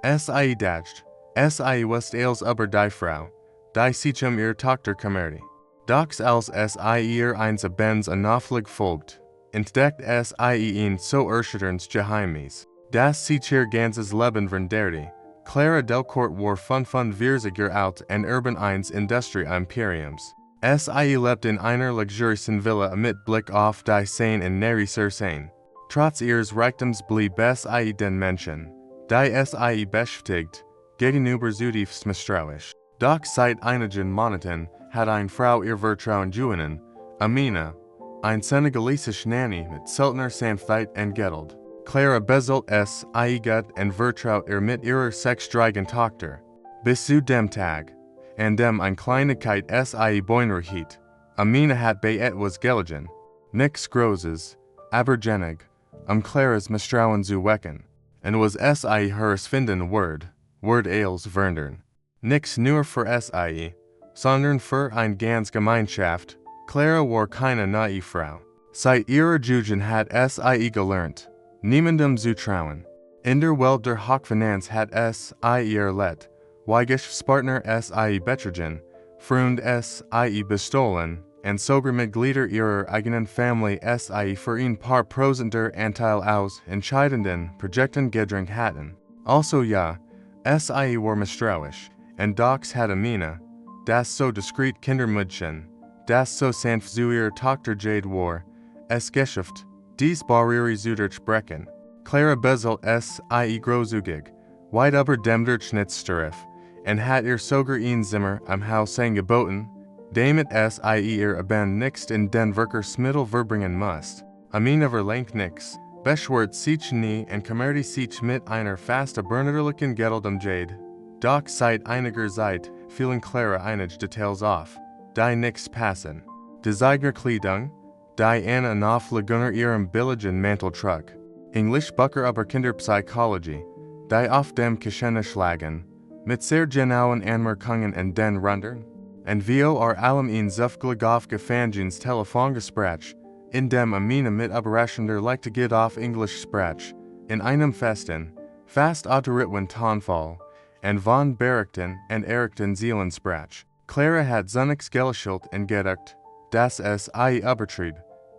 Sie dacht, Sie west als über die Frau, die sich ihre Tochter kümmerte. Doch als Sie ihr eins abends anaflig folgt, entdeckt Sie ihn so erschütternd Geheimnis, dass sich ihr ganzes Leben veränderte. Clara Delcourt war von vierziger alt und urban eins Industrie Imperiums. Sie lebt in einer luxuriösen Villa mit Blick auf die Seine in Nary-sur-Seine. Trotz ihres Reichtums blieb Sie den Menschen, die Sie beschäftigt, gegenüber zutiefst misstrauisch. Doch seit einigen Monaten hat eine Frau ihr Vertrauen gewonnen, Amina, eine senegalesische Nanny mit seltener Sanftheit und Geduld. Clara beselt Sie gut und vertraut ihr mit ihrer sechsjährigen Tochter. Bis zu dem Tag, an dem eine Kleinigkeit Sie beunruhigt. Amina hat bei etwas gelegen. Nix Großes, aber genig, Claras Misstrauen zu wecken. Und was Sie herausfinden Word als verndern. Nix nur für Sie, sondern für eine ganz Gemeinschaft. Clara war keine naïve Frau. Seit ihrer Jugend hat Sie gelernt, niemandem zu trauen. In der Welt der Hochfinanz hat Sie ihr Let, Geschäftspartner Sie betrogen, Freund Sie bestohlen, und sogar Mitglieder ihrer eigenen Familie Sie für ein paar Prozenter Anteil aus entscheidenden Projekten gedrängt hatten. Also ja, Sie war misstrauisch, und doch hat Amina, das so diskret Kindermädchen, das so sanft zu ihrer Tochter Jade war, es geschafft, dies Barriere zu durchbrechen. Clara beselt Sie großzügig, weit über dem Durchschnittstarif, und hat ihr sogar ein Zimmer am Haus angeboten, damit Sie ihr Abend nicht in den Verkehrsmittel verbringen muss. Amina verlangt nix, beschwert sich nie und kümmert sich mit einer fast erbärmlichen Geduld Jade. Doch seit einiger Zeit fielen Clara einige Details auf, die nix passen. Die Kleidung, die eine Nachflüge ihrem billigen Mantel trug. Englisch Bücher über Kinderpsychologie, die auf dem Geschenke schlagen, mit sehr genauen Anmerkungen und den Rundern. Und vor allem ein zufällig aufgefangenes Telefongespräch, in dem Amina mit überraschender Leichtigkeit auf Englisch sprach, in einem festen, fast autorituen Tonfall, und von beruhigten und erregten Seelen sprach. Clara hat zunächst gelächelt und gedacht, dass Sie übertrieb,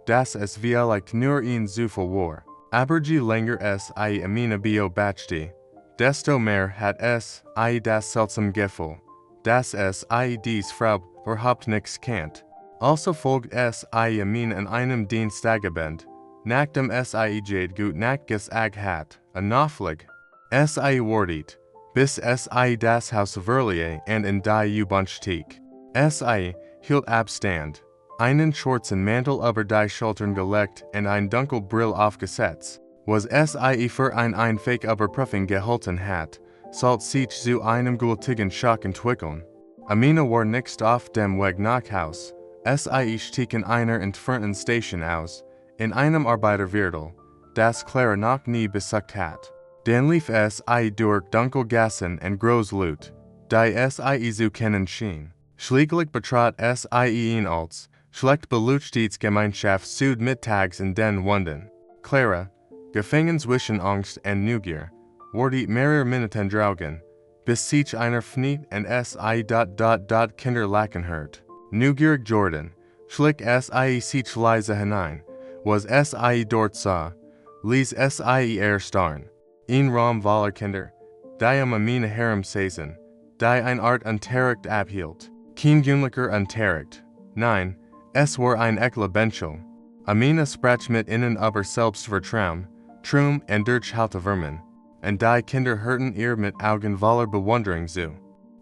dass es vielleicht nur ein Zufall war. Aber je länger Sie Amina beobachtete, desto mehr hat Sie das seltsame Gefühl, dass Sie dies Frau überhaupt nichts kennt. Also folgt Sie Amina in einem Dienstagabend, nachdem Sie Jade gut Nacht gesagt hat, anaflig. Sie wartet, bis Sie das Haus verließ und in die U-Bahn stieg. Sie hielt Abstand, einen schwarzen Mantel über die Schultern gelegt und eine dunkle Brille aufgesetzt. Was Sie für eine fake Überprüfung gehalten hat, sollte sich zu einem gültigen Schock entwickeln. Amina war nicht auf dem Weg nach Haus. Sie stieg in einer entfernten Station aus, in einem Arbeiterviertel, das Clara noch nie besucht hat. Dann lief Sie durch dunkle Gassen und Großlut, die Sie zu kennen schien. Schließlich betrat Sie ihn als schlecht belutschte Gemeinschaft Südmittags in den Wunden. Clara, gefangen zwischen Angst und Neugier, wurde mehrere Minuten draugen, bis sich einer Fneet und Sie Kinder lachen hört. Neugierig Jordan, schlich Sie sich leise hinein, was Sie dort sah, ließ Sie erstarren. Ein Raum voller Kinder, die Amina herumsaßen, die eine Art Unterricht abhielt. Kein gewöhnlicher Unterricht. Nein, es war ein echter Benchel. Amina sprach mit ihnen über Selbstvertrauen, Trum und Durchhaltevermögen, und die Kinder hörten ihr mit Augen voller Bewunderung zu.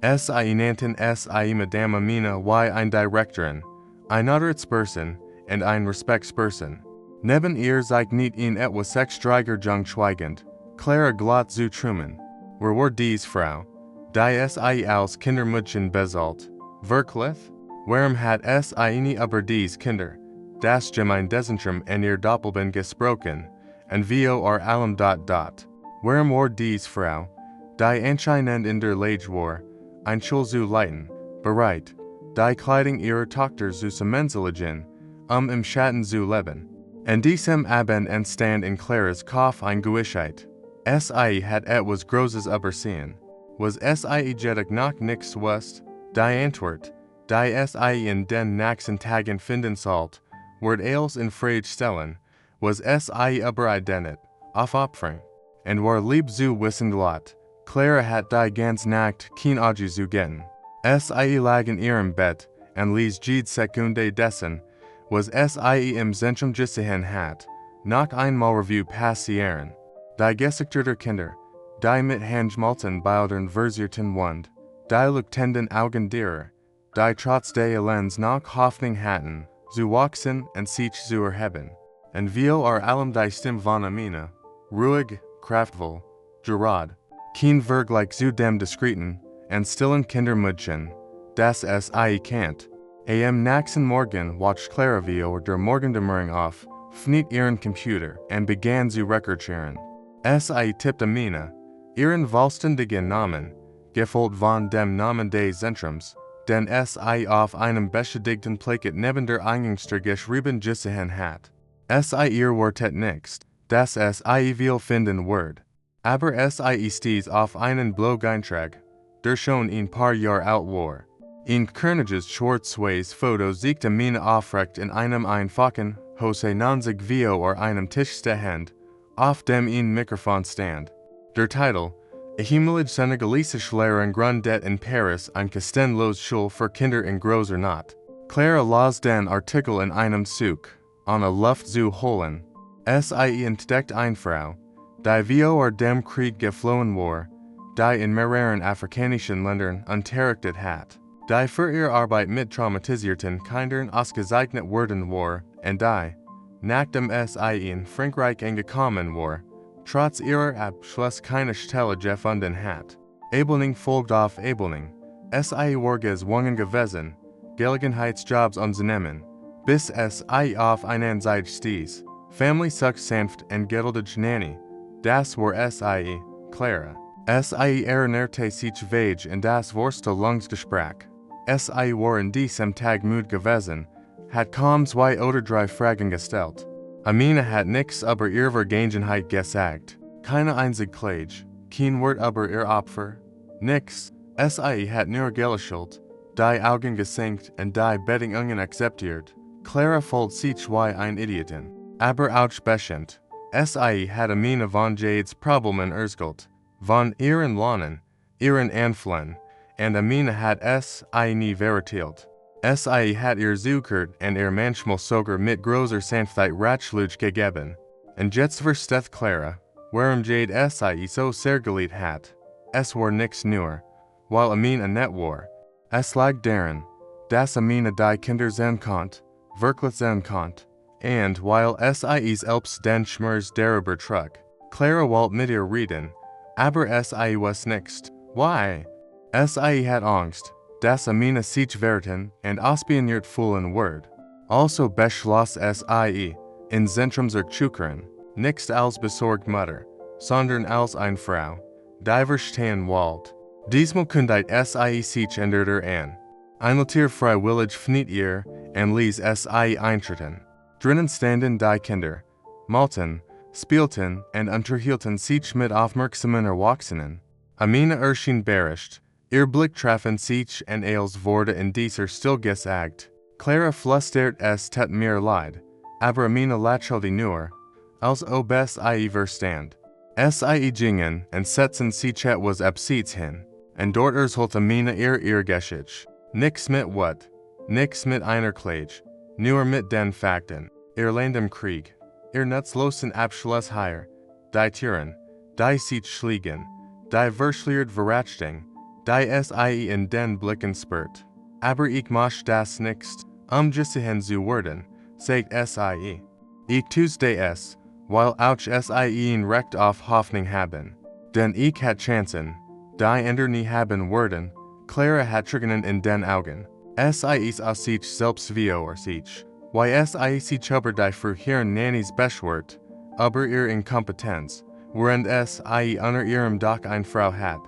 Sie nannten Sie Madame Amina wie eine Direktorin, eine Auditsperson und eine Respektsperson. Neben ihr sich nicht in etwas sechsjähriger Jung schweigend, Clara glatt zu Truman. Wer war dies Frau, die Sie als Kindermädchen beselt? Wirklich? Warum hat Sie nie über dies Kinder, das Gemeindezentrum in ihr Doppelbild gesprochen, und vor allem Warum war dies Frau, die anscheinend in der Lage war, ein Schul zu leiten, bereit, die Kleidung ihrer Tochter zu vermenseligen, im Schatten zu leben? In diesem Abend entstand in Claras Kopf eine Gewissheit. Sie hat et was groses übersehen. Was sie jedig nach nix west, die Antwort, die sie in den nächsten Tagen finden sollt, wird als in Frage stellen, was sie übereidenet, auf Opfern. Und war lieb zu wissen lot, Clara hat die ganz Nacht kein Auge zu getten. Sie lag in ihrem Bett, und ließ jede Sekunde dessen, was sie im Zentrum gesehen hat, noch einmal Revue passieren. Die Gesigter Kinder, die mit Handschmalten bildern versierten Wund, die leuchtenden Augen derer, die trotz des Elends noch Hoffnung hatten, zu wachsen und sich zu erheben. Und wie allem die Stimme von Amina, ruhig, kraftvoll, gerade, kein Vergleich zu dem diskreten und stillen Kindermüdchen, das sie kennt. Am nächsten Morgen watcht Clara wie der Morgendämmerung auf, fniet ihren Computer und begann zu recherchieren. Sie tippt Amina, ihren vollständigen Namen, gefolgt von dem Namen des Zentrums, den sie auf einem beschädigten Plakat neben der Eingangstür geschrieben gesehen hat. Sie ihr Wortet nichts, das sie will finden wird. Aber sie stieß auf einen Blog-Eintrag, der schon ein paar Jahre alt war. In Kerniges schwarz-weiß Foto sieht Amina aufrecht in einem einfachen, Hose 90 Video or einem Tisch stehend, auf dem ein Mikrofon stand. Der Titel, ehemalige senegalesische Lehrerin Grundet in Paris ein kostenlos Schule für Kinder in großer Not. Clara las den Artikel in einem Zug, an a Luft zu holen. Sie entdeckt einfach, die wie dem Krieg geflohen war, die in mehreren afrikanischen Ländern unterrichtet hat, die für ihre Arbeit mit traumatisierten Kindern ausgezeichnet worden war, und die, nachdem sie in Frankreich angekommen war, trotz ihrer Abschluss keine Stelle gefunden hat. Ablehnung folgt auf Ablehnung. Sie war gezwungen gewesen, Gelegenheitsjobs anzunehmen, bis sie auf einen Seite stieß. Family sucks sanft und geduldig Nanny. Das war sie, Clara. Sie erinnerte sich vage in das Vorstellungsgespräch. Sie war in diesem Tag müde gewesen, hat kaum 2 oder 3 Fragen gestellt. Amina hat nichts über ihre Vergangenheit gesagt, keine einzige Klage, kein Wort über ihr Opfer, nix. Sie hat nur gelächelt, die Augen gesenkt und die Bedingungen akzeptiert. Clara fühlt sich wie ein Idiotin, aber ausbechend. Sie hat Amina von Jades Problemen erzählt, von ihren Lohnen, ihren Anfällen, und Amina hat sie nie verteilt. Sie hat ihr zugehört und ihr manchmal sogar mit großer Sanftheit Ratschläge gegeben. Und jetzt versteht Clara, warum Jade sie so sehr geliebt hat. Es war nichts nur, weil Amina nett war. Es lag daran, dass Amina die Kinder sehen konnte, wirklich sehen konnte. Und weil sie selbst den Schmerz darüber trug. Clara wollte mit ihr reden, aber sie was nichts. Why? Sie hat Angst, dass Amina sich verraten und ausspioniert fühlen wird. Also beschloss sie, in Zentrum zurückzukehren, nicht als besorgt Mutter, sondern als eine Frau, die verstehen wollte. Diesmal kündigt sie sich ändert an. Einmaltier freiwillig fniet ihr und ließ sie eintreten. Drinnen standen die Kinder, malten, spielten und unterhielten sich mit aufmerksamen Erwachsenen. Amina erschien überrascht. Ihr Blick trafen sich und als wurde in dieser still gesagt. Clara flüstert es tut mir leid, aber Amina lächelte nur, als ob sie verstand. Sie gingen und setzten sich etwas abseits hin, und dort erzählte Amina ihr Geschichte. Nix mit what, nix mit einer Klage, nur mit den Fakten. Ihr Land im Krieg, ihr nutzlosen Abschluss hier, die Tieren, die sich schlägen, die verschleiert Verachtung, die sie in den Blicken spürt. Aber ich mach das nicht, gesehen zu werden, sagt sie. Ich tu's das, weil auch sie ein Recht auf Hoffnung haben. Denn ich hat Chancen, die andere nie haben werden. Clara hat Tränen in den Augen. Sie ist aus sich selbst wie sich. Weil sie sich über die früheren Nannies beschwert, über ihre Inkompetenz, während sie unter ihrem Dach eine Frau hat,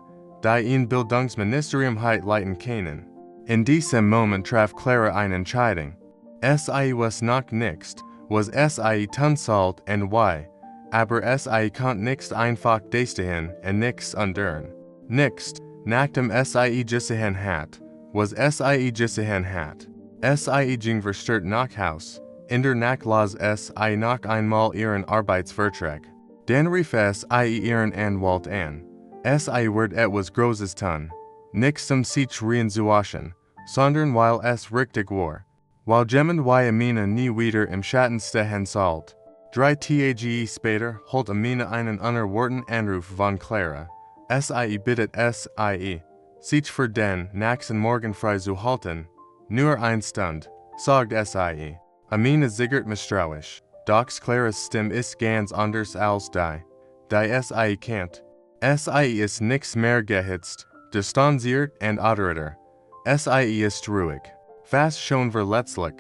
die ein Bildungsministerium hat leiten können. In diesem Moment traf Clara eine Entscheidung. Sie was noch nichts, was sie tun sollte und why. aber sie konnte nicht einfach dastehen und nichts ändern. Nichts, nachdem sie gesehen hat, was sie gesehen hat. Sie ging verstört nach Haus, in der Nacht las sie noch einmal ihren Arbeitsvertrag. Dann rief sie ihren Anwalt an. Sie wird etwas Großes tun. Nichts sich reinzuwaschen, sondern weil es richtig war. Weil jemand wie Amina nie wieder im Schatten stehen sollte. 3 Tage später holt Amina einen unerwarteten Anruf von Clara. Sie bittet sie, sich für den nächsten Morgen frei zu halten. Nur eine Stunde, sagt sie. Amina zittert misstrauisch. Doch Claras Stimme ist ganz anders als die sie kennt. Sie ist nichts mehr gehitzt, distanziert und adorierter. Sie ist ruhig. Fast schon verletzlich.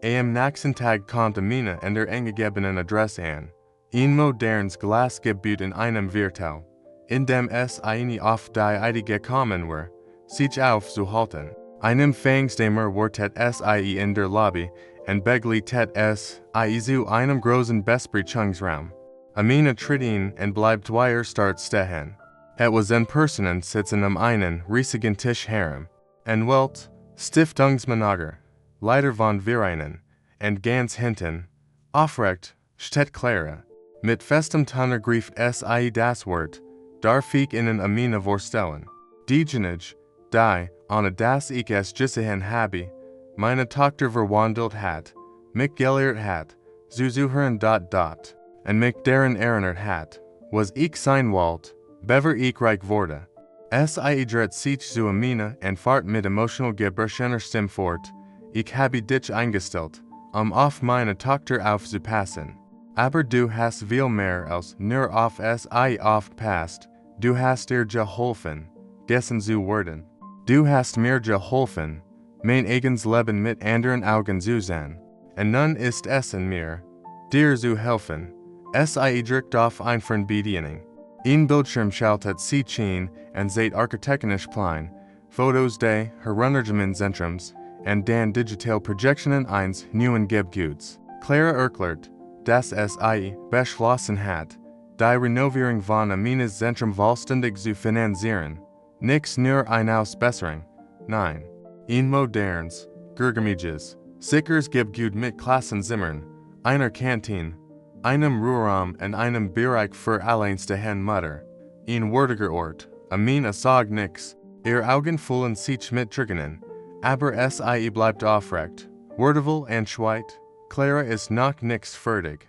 Am nächsten Tag kommt Amina in der angegebenen Adresse an. Ein modernes Glasgebäude in einem Viertel, in dem sie nie auf die Idee gekommen war, sich aufzuhalten. Ein Empfangsnehmer wartet sie in der Lobby und begleitet sie zu einem großen Besprechungsraum. Amina tritt ihn und bleibt stark stehen. Etwas in Personen sitzen einen riesigen Tisch herum. Welt, Stiftungsmanager, Leiter von Vereinen, und ganz hinten, aufrecht, steht Clara. Mit festem Ton griff sie das Wort, darf ich Ihnen Amina vorstellen. Diejenige, die, ohne dass ich es gesehen habe, meine Tochter verwandelt hat, mich gelehrt hat, zu suchen und mich daran erinnert hat, was ich sein wollte, bevor ich reich wurde. Sie dreht sich zu Amina und fährt mit emotional gebrochener Stimme fort. Ich habe dich eingestellt, auf meine Tochter aufzupassen. Aber du hast viel mehr als nur auf sie aufgepasst. Du hast ihr geholfen, gessen zu werden. Du hast mir geholfen, mein eigenes Leben mit anderen Augen zu sehen. Und nun ist es in mir, dir zu helfen. Sie drückt auf eine Bedienung. Ein Bildschirm schaltet sich ein und sieht architektonisch Plan, Fotos des Herunternehmenszentrums und dann digital Projektionen eines neuen Gebäudes. Clara erklärt, dass sie beschlossen hat, die Renovierung von Amina's Zentrum vollständig zu finanzieren. Nichts nur eine Ausbesserung, nein. Ein modernes, geräumiges, sicheres Gebäude mit Klassenzimmern, einer Kantine, einem Ruheraum und einem Bereich für alleinstehende Mutter. Ein würdiger Ort. Amina sagt nichts, ihr Augen füllen sich mit Tränen, aber sie bleibt aufrecht. Würdevoll und schweigt, Clara ist noch nichts fertig.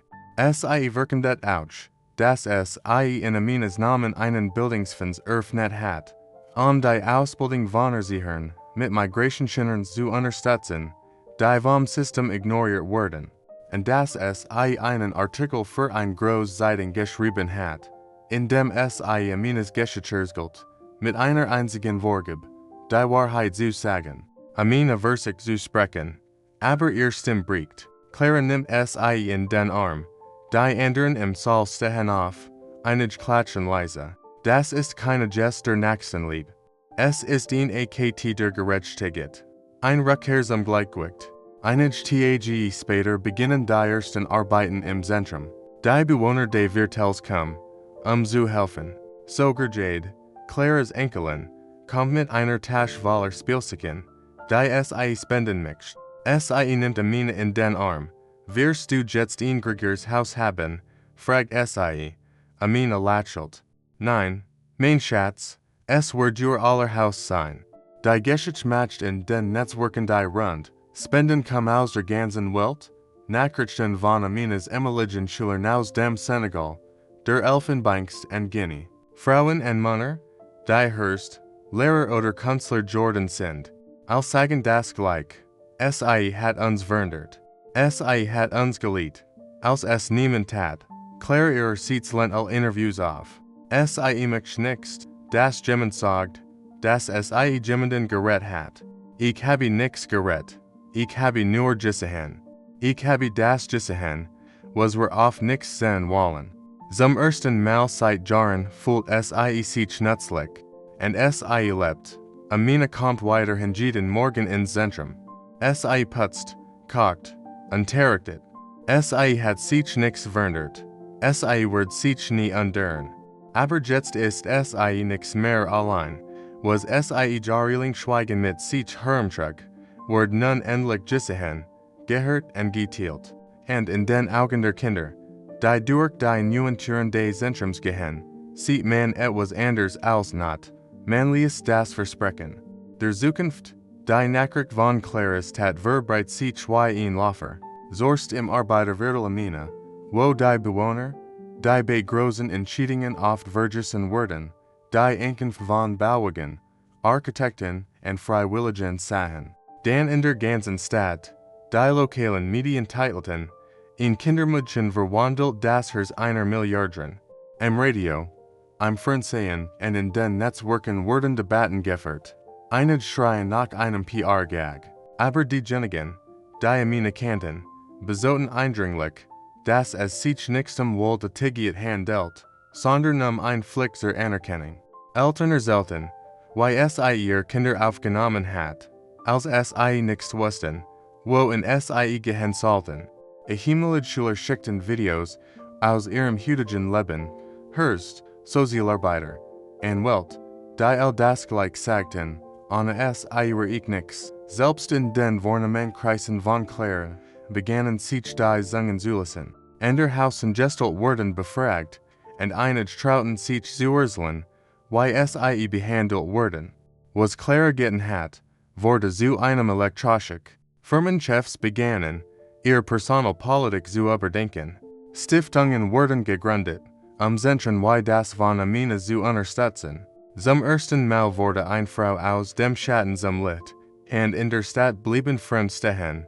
Sie verkündet auch, dass sie in Amina's Namen einen Bildungsfonds eröffnet hat, die Ausbildung von Erziehern mit Migrationskindern zu unterstützen, die vom System ignoriert werden. Und dass sie einen Artikel für ein Großzeitung geschrieben hat, in dem sie Amina's Geschichte gilt, mit einer einzigen Vorgabe, die Wahrheit zu sagen. Amina versucht zu sprechen, aber ihr Stimme bricht. Clara nimmt sie in den Arm, die anderen im Saal stehen auf, einige klatschen leise. Das ist keine Gest der Nächstenliebe. Es ist ein Akt der Gerechtigkeit. Ein Rückkehr zum Gleichgewicht. Einige Tage später beginnen die ersten Arbeiten im Zentrum. Die Bewohner des Viertels kommen, zu helfen. Sogar Jade, Claras Enkelin, kommt mit einer Tasche voller Spielsachen, die sie spenden möchte. Sie nimmt Amina in den Arm. Wirst du jetzt ein Gregers Haus haben? Fragt sie. Amina lächelt. Nein, mein Schatz, es wird ihr aller Haus sein. Die Geschichte macht in den Netzwerken die Rund. Spenden kommen aus der ganzen Welt, Nachrichten von Amina's ehemaligen Schülern aus dem Senegal, der Elfenbeinst und Guinea. Frauen und Männer, die Hurst, Lehrer oder Künstler Jordan sind, als sagen das gleich. Sie hat uns verändert. Sie hat uns geliebt, als es niemand tat. Clara ihrer Sitz lehnt all Interviews auf. Sie möchte nicht, dass jemand sagt, dass sie jemanden gerett hat. Ich habe nichts gerett. Ich habe nur gesehen. Ich habe das gesehen, was wir auf nichts sehen wollen. Zum ersten Mal seit Jahren fühlt sie sich nützlich. Und sie lebt. Amina kommt weiterhin jeden Morgen ins Zentrum. Sie putzt, kocht, unterrichtet. Sie hat sich nichts verändert. Sie word sich nie ändern. Aber jetzt ist sie nix mehr allein, was sie jahrelang schweigen mit sich herumtrug, word nun endlich gesehen, gehört und geteilt. And in den Augen der Kinder, die durch die neuen Türen des Zentrums gehen, sieht man etwas anders als not, manlies das Versprechen. Der Zukunft, die Nachricht von Claris tat verbreit sich wie ein Laufer, Zorst im Arbeiterviertel Amina, wo die Bewohner, die bei großen Entscheidungen oft vergessen werden, die Ankunft von Bauwagen, Architekten und Freiwilligen sahen. Dan in der ganzen Stadt, die lokalen Medien titelten, in Kindermüdchen verwandelt das Herz einer Milliardärin. Am Radio, am Fernsehen und in den Netzwerken wurden Debatten geführt. Einige schreien nach einem PR-Gag. Aber diejenigen, die Amina kannten, besoten eindringlich, dass es sich nicht wohl der Tigiet handelt, sondern ein Flick zur Anerkennung. Eltern selten, sie ihr Kinder aufgenommen hat, als sie nichts wussten, wo in sie gehen sollten. Himmelig Schüler schickten Videos aus ihrem heutigen Leben, Hörst, Sozialarbeiter, und Welt, die das gleich sagten, ohne ich nix. Selbst in den Vornamenkreisen von Clara begannen sich die Zungen zu lassen. Hausen gestalt wurden befragt, und einige trauten sich zu urteilen, wie sie behandelt wurden. Was Clara getan hat, wurde zu einem Elektroschock. Firmenchefs begannen, ihre Personalpolitik zu überdenken. Stiftungen wurden gegründet, Zentren wie das von Amina zu unterstützen. Zum ersten Mal wurde eine Frau aus dem Schatten zum Licht, und in der Stadt blieben Frauen stehen,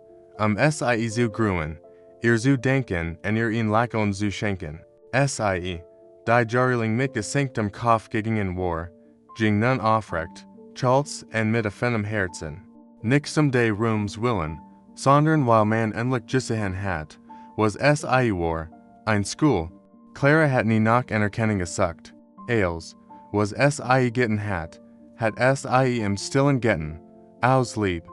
sie zu gründen, ihr zu denken und ihr in Lächeln zu schenken. Sie, die jahrelang mit gesenktem Kopf gegen war, ging nun aufrecht, stolz und mit offenem Herzen. Nicht de Ruhms willen, sondern weil man endlich gesehen hat, was sie war, ein School. Clara hat nie nach Anerkennung gesucht, als, was sie getan hat sie im Stillen getan, aus Lieb,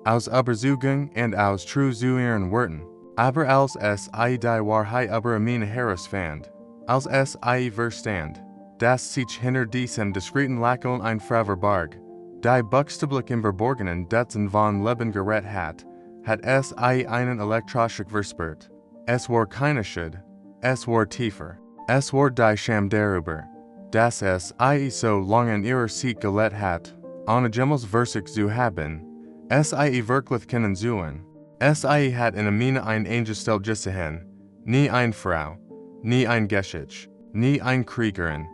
aus Überzeugung und aus true zu ihren Worten. Aber als sie die Wahrheit über Amina herausfand, als sie verstand, dass sich hinter diesem diskreten Lächeln ein Frau verbarg, die buchstäblich im Verborgenen Dutzend von Leben gerettet hat sie einen Elektroschock verspürt. Es war keine Schuld, es war tiefer, es war die Scham darüber, dass sie so lange in ihrer Sicht gelebt hat, ohne jemals Versich zu haben, sie wirklich kennen sollen. Sie hat in Amina ein Angestellt gesehen, nie eine Frau, nie ein Geschäft, nie eine Kriegerin,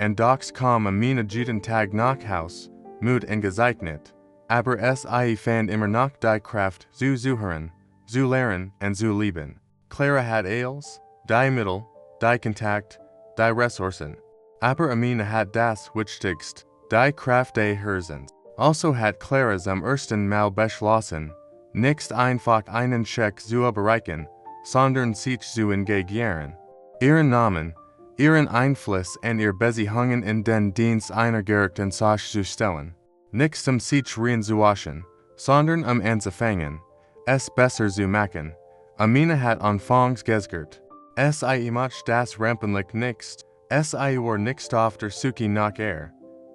und doch kam Amina jeden Tag nach Haus, müde und gezeichnet, aber sie fand immer noch die Kraft zu suchen, zu lernen und zu lieben. Clara hat alles, die Mittel, die Kontakt, die Ressourcen. Aber Amina hat das Wichtigste, die Kraft des Herzens. Also hat Clara zum ersten Mal beschlossen, nicht einfach einen Scheck zu überreichen, sondern sich zu engagieren. Ihren Namen, ihren Einfluss und ihr Beziehungen in den Dienst einer gerechten Sache zu stellen. Nicht sich reinzuwaschen, sondern anzufangen, es besser zu machen. Amina hat anfangs gesagt, sie macht das rampenlich nicht, sie war nicht auf der Suche nach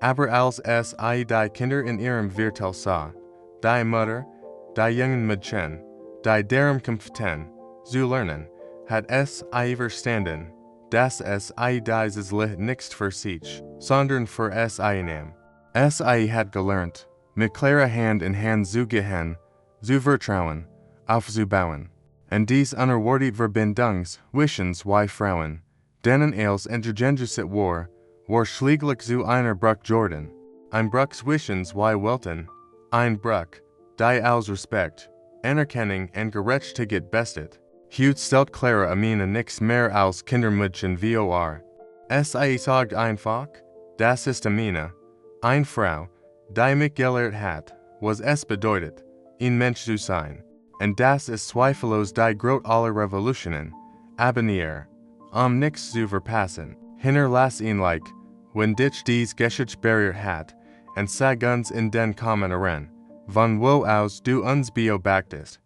aber als sie die Kinder in ihrem Viertel sah, die Mutter, die jungen Mädchen, die deren Kämpften, zu lernen, hat sie verstanden, dass sie dieses Licht nicht für sich, sondern für sie nahm. Sie hat gelernt, mit Clara Hand in Hand zu gehen, zu vertrauen, aufzubauen. Und dies unerwartet Verbindungswischen zwei Frauen, denen als intergengeset war schlieglich zu einer Bruch Jordan. Ein Bruch zwischen zwei Welten, ein Bruch, die aus Respekt, Anerkennung und Gerechtigkeit bestet. Heute stellt Clara Amina nichts mehr als Kindermädchen vor. Sie sagt einfach, das ist Amina, eine Frau, die mich gelehrt hat, was es bedeutet, ein Mensch zu sein. Und das ist zweifellos die Grot aller Revolutionen, abonnieren, nichts zu verpassen. Hinterlass ihn like, wenn dich dies Geschichtsbarriere hat, und sag uns in den Kommentaren, von wo aus du uns beobachtest.